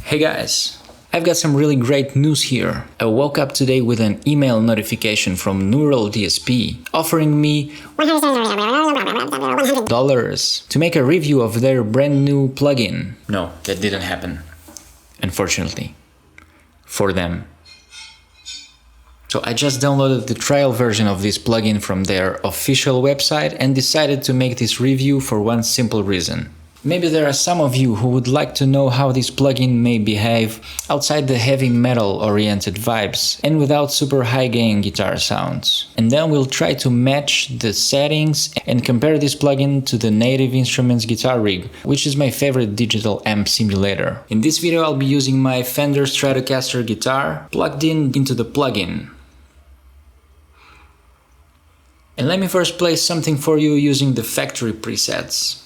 Hey guys, I've got some really great news here. I woke up today with an email notification from Neural DSP offering me $100 to make a review of their brand new plugin. No, that didn't happen, unfortunately, for them. So I just downloaded the trial version of this plugin from their official website and decided to make this review for one simple reason. Maybe there are some of you who would like to know how this plugin may behave outside the heavy metal oriented vibes and without super high gain guitar sounds. And then we'll try to match the settings and compare this plugin to the Native Instruments guitar rig, which is my favorite digital amp simulator. In this video I'll be using my Fender Stratocaster guitar plugged into the plugin. And let me first play something for you using the factory presets.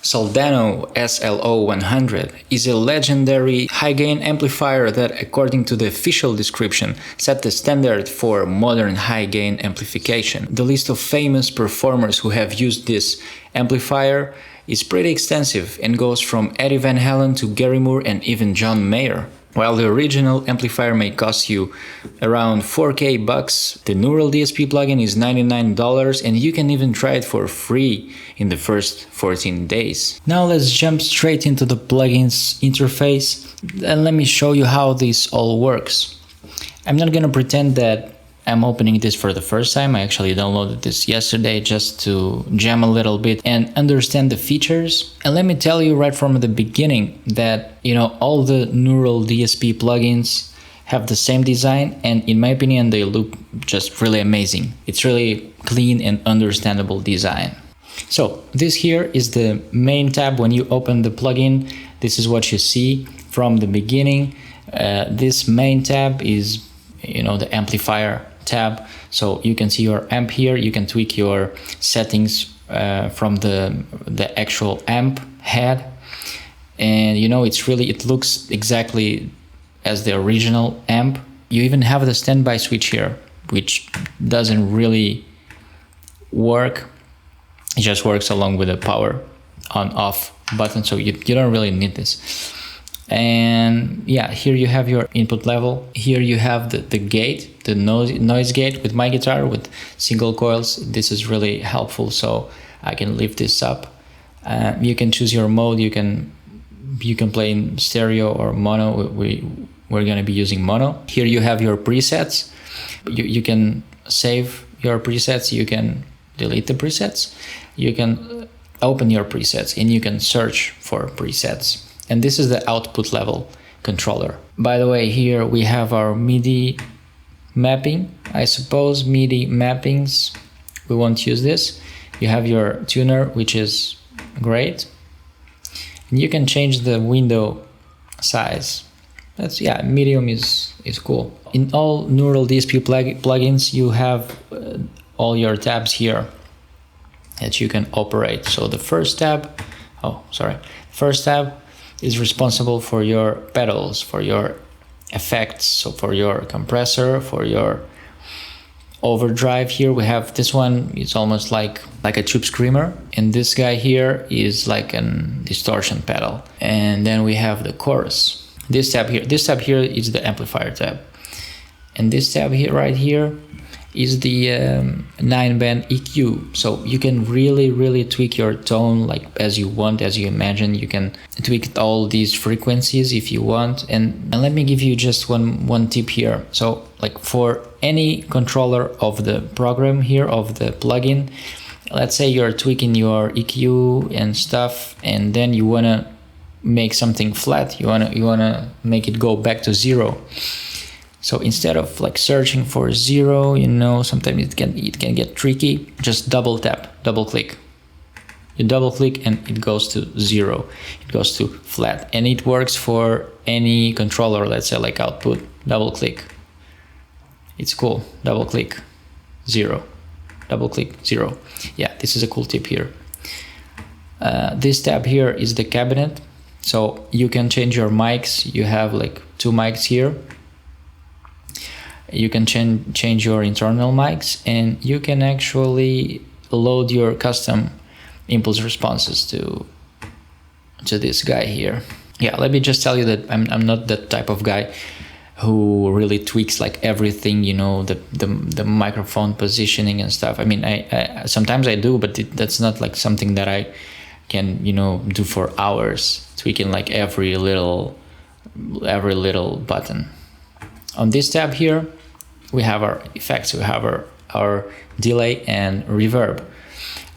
Soldano SLO-100 is a legendary high-gain amplifier that, according to the official description, set the standard for modern high-gain amplification. The list of famous performers who have used this amplifier is pretty extensive and goes from Eddie Van Halen to Gary Moore and even John Mayer. While the original amplifier may cost you around $4K bucks, the Neural DSP plugin is $99 and you can even try it for free in the first 14 days. Now let's jump straight into the plugin's interface and let me show you how this all works. I'm not gonna pretend that I'm opening this for the first time. I actually downloaded this yesterday just to jam a little bit and understand the features. And let me tell you right from the beginning that, all the Neural DSP plugins have the same design, and in my opinion, they look just really amazing. It's really clean and understandable design. So this here is the main tab. When you open the plugin, this is what you see from the beginning. This main tab is, the amplifier tab, so you can see your amp here. You can tweak your settings from the actual amp head, and it looks exactly as the original amp. You even have the standby switch here, which doesn't really work. It just works along with the power on-off button, so you don't really need this. And yeah, here you have your input level. Here you have the gate, the noise gate with my guitar with single coils. This is really helpful, so I can lift this up. You can choose your mode. You can play in stereo or mono. We're gonna be using mono. Here you have your presets. You can save your presets. You can delete the presets. You can open your presets and you can search for presets. And this is the output level controller. By the way, here we have our MIDI mapping. I suppose MIDI mappings, we won't use this. You have your tuner, which is great. And you can change the window size. That's, yeah, medium is cool. In all Neural DSP plugins, you have all your tabs here that you can operate. So the first tab is responsible for your pedals, for your effects, so for your compressor, for your overdrive. Here we have this one, it's almost like a tube screamer, and this guy here is like a distortion pedal. And then we have the chorus. This tab here is the amplifier tab, and this tab here right here is the 9-band EQ. So you can really tweak your tone like as you want, as you imagine. You can tweak all these frequencies if you want. And let me give you just one tip here. So like for any controller of the program here, of the plugin, let's say you're tweaking your EQ and stuff, and then you wanna make something flat, you wanna make it go back to 0. So instead of like searching for 0, you know, sometimes it can get tricky. Just double click. You double click and it goes to 0. It goes to flat, and it works for any controller. Let's say like output. Double click. It's cool. Double click 0. Double click 0. Yeah, this is a cool tip here. This tab here is the cabinet. So you can change your mics. You have like 2 mics here. You can change your internal mics, and you can actually load your custom impulse responses to this guy here. Yeah, let me just tell you that I'm not that type of guy who really tweaks like everything, you know, the microphone positioning and stuff. I mean, I sometimes I do, but that's not like something that I can, you know, do for hours, tweaking like every little button. On this tab here, we have our effects. We have our delay and reverb,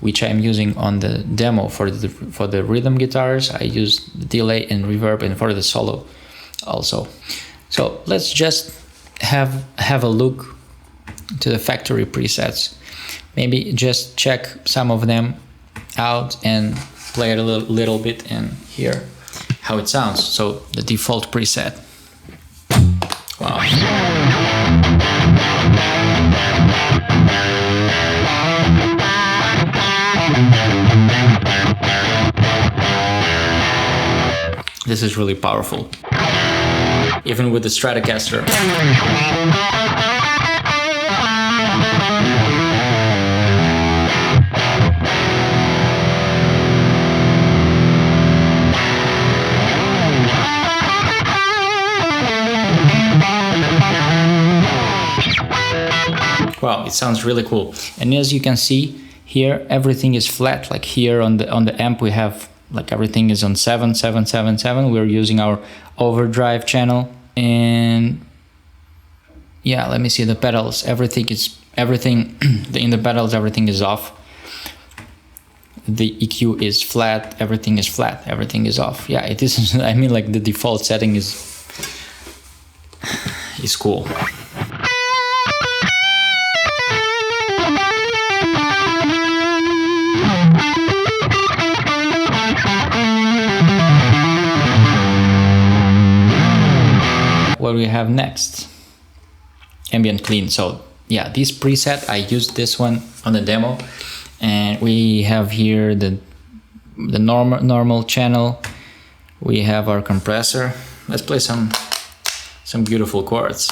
which I'm using on the demo for the rhythm guitars. I use the delay and reverb, and for the solo also. So let's just have a look to the factory presets. Maybe just check some of them out and play it a little bit and hear how it sounds. So the default preset. Wow. This is really powerful, even with the Stratocaster. Wow, it sounds really cool. And as you can see here, everything is flat. Like here on the amp, we have like everything is on 7. We're using our overdrive channel, and yeah, let me see the pedals. Everything in the pedals, everything is off. The EQ is flat. Everything is flat. Everything is off. Yeah, it is. I mean, like the default setting is cool. What we have next? Ambient clean. So yeah, this preset, I used this one on the demo, and we have here the normal channel. We have our compressor. Let's play some beautiful chords.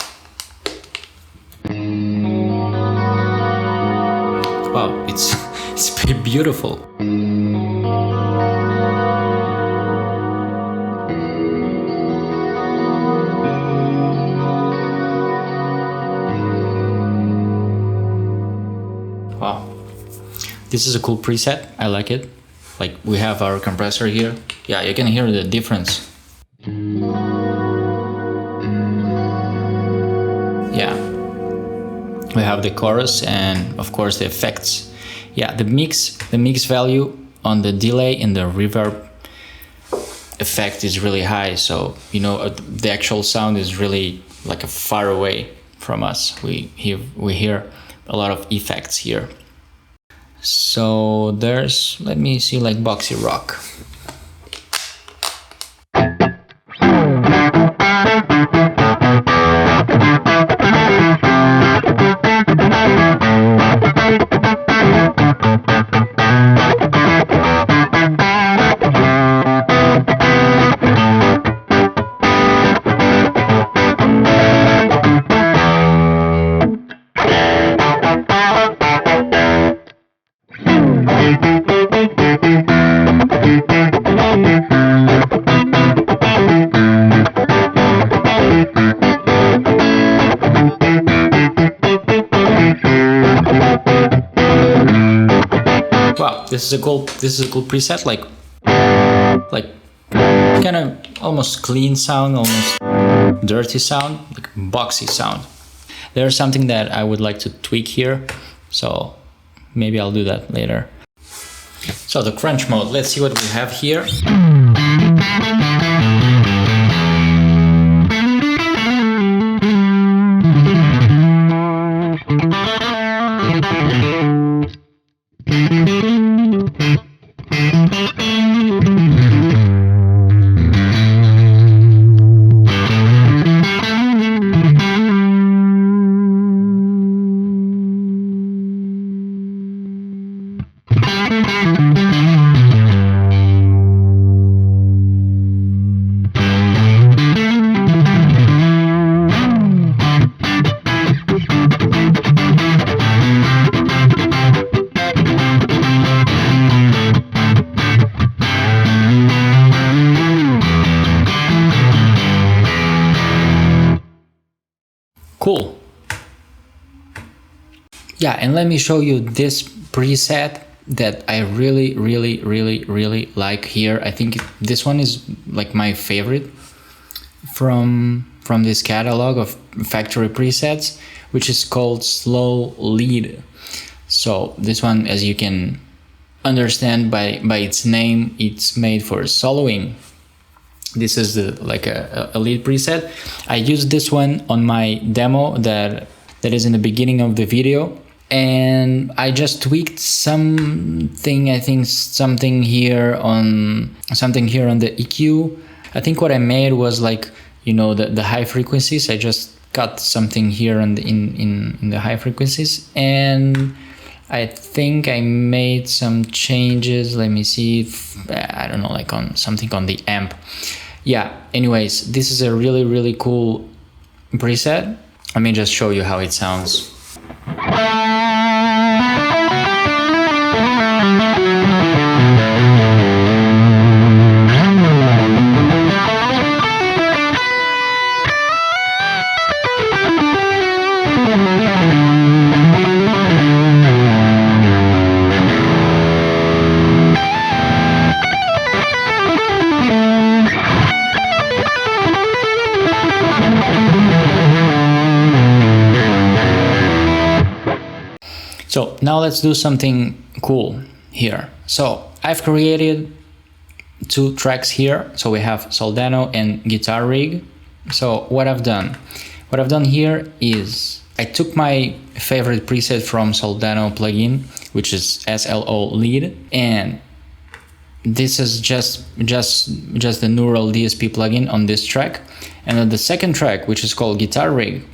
Wow, it's beautiful. This is a cool preset. I like it. Like we have our compressor here. Yeah, you can hear the difference. Yeah, we have the chorus and of course the effects. Yeah, the mix value on the delay and the reverb effect is really high, so you know the actual sound is really like a far away from us. We hear a lot of effects here. So there's, let me see, like Boxy Rock. Wow, this is a cool preset, like kind of almost clean sound, almost dirty sound, like boxy sound. There's something that I would like to tweak here, so maybe I'll do that later. So the crunch mode, let's see what we have here. Cool. Yeah, and let me show you this preset that I really like here. I think this one is like my favorite from this catalog of factory presets, which is called SLO Lead. So this one, as you can understand by its name, it's made for soloing. This is like a lead preset. I used this one on my demo that is in the beginning of the video, and I just tweaked something. I think something here on the EQ. I think what I made was like, you know, the high frequencies. I just cut something here in the high frequencies, and I think I made some changes. Let me see if, I don't know, like on something on the amp. Yeah, anyways, this is a really cool preset. Let me just show you how it sounds. So now let's do something cool here. So I've created 2 tracks here. So we have Soldano and Guitar Rig. So what I've done here is I took my favorite preset from Soldano plugin, which is SLO Lead, and this is just the neural DSP plugin on this track. And on the second track, which is called Guitar Rig,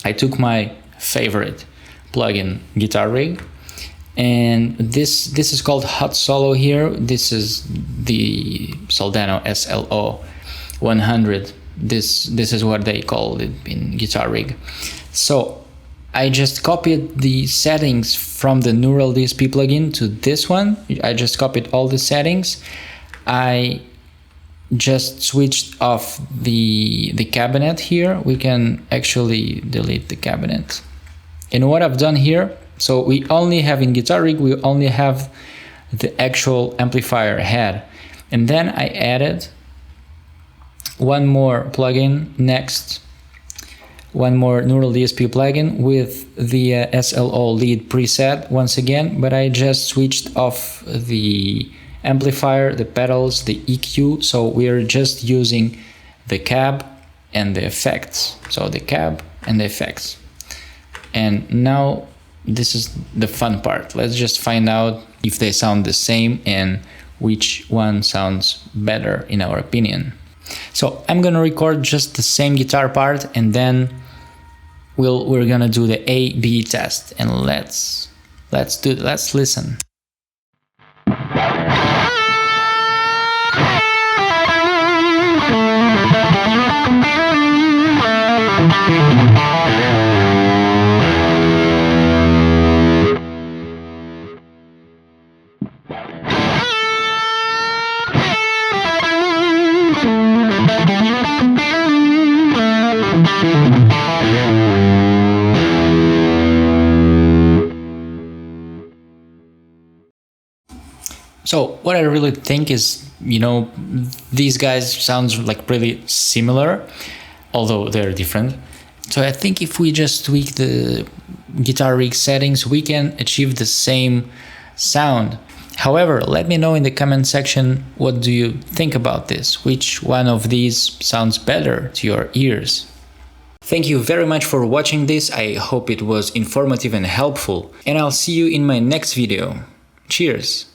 I took my favorite plugin, Guitar Rig, and this is called Hot Solo here. This is the Soldano SLO-100. This is what they call it in Guitar Rig. So I just copied the settings from the neural DSP plugin to this one. I just copied all the settings. I just switched off the cabinet here. We can actually delete the cabinet. And what I've done here So we only have in Guitar Rig, we only have the actual amplifier head. And then I added one more plugin next, one more Neural DSP plugin with the SLO Lead Preset once again, but I just switched off the amplifier, the pedals, the EQ, so we're just using the cab and the effects. So the cab and the effects. And now this is the fun part. Let's just find out if they sound the same and which one sounds better in our opinion. So I'm gonna record just the same guitar part, and then we're gonna do the A/B test. And let's listen. So what I really think is, you know, these guys sounds like really similar, although they're different. So I think if we just tweak the Guitar Rig settings, we can achieve the same sound. However, let me know in the comment section, what do you think about this? Which one of these sounds better to your ears? Thank you very much for watching this. I hope it was informative and helpful, and I'll see you in my next video. Cheers!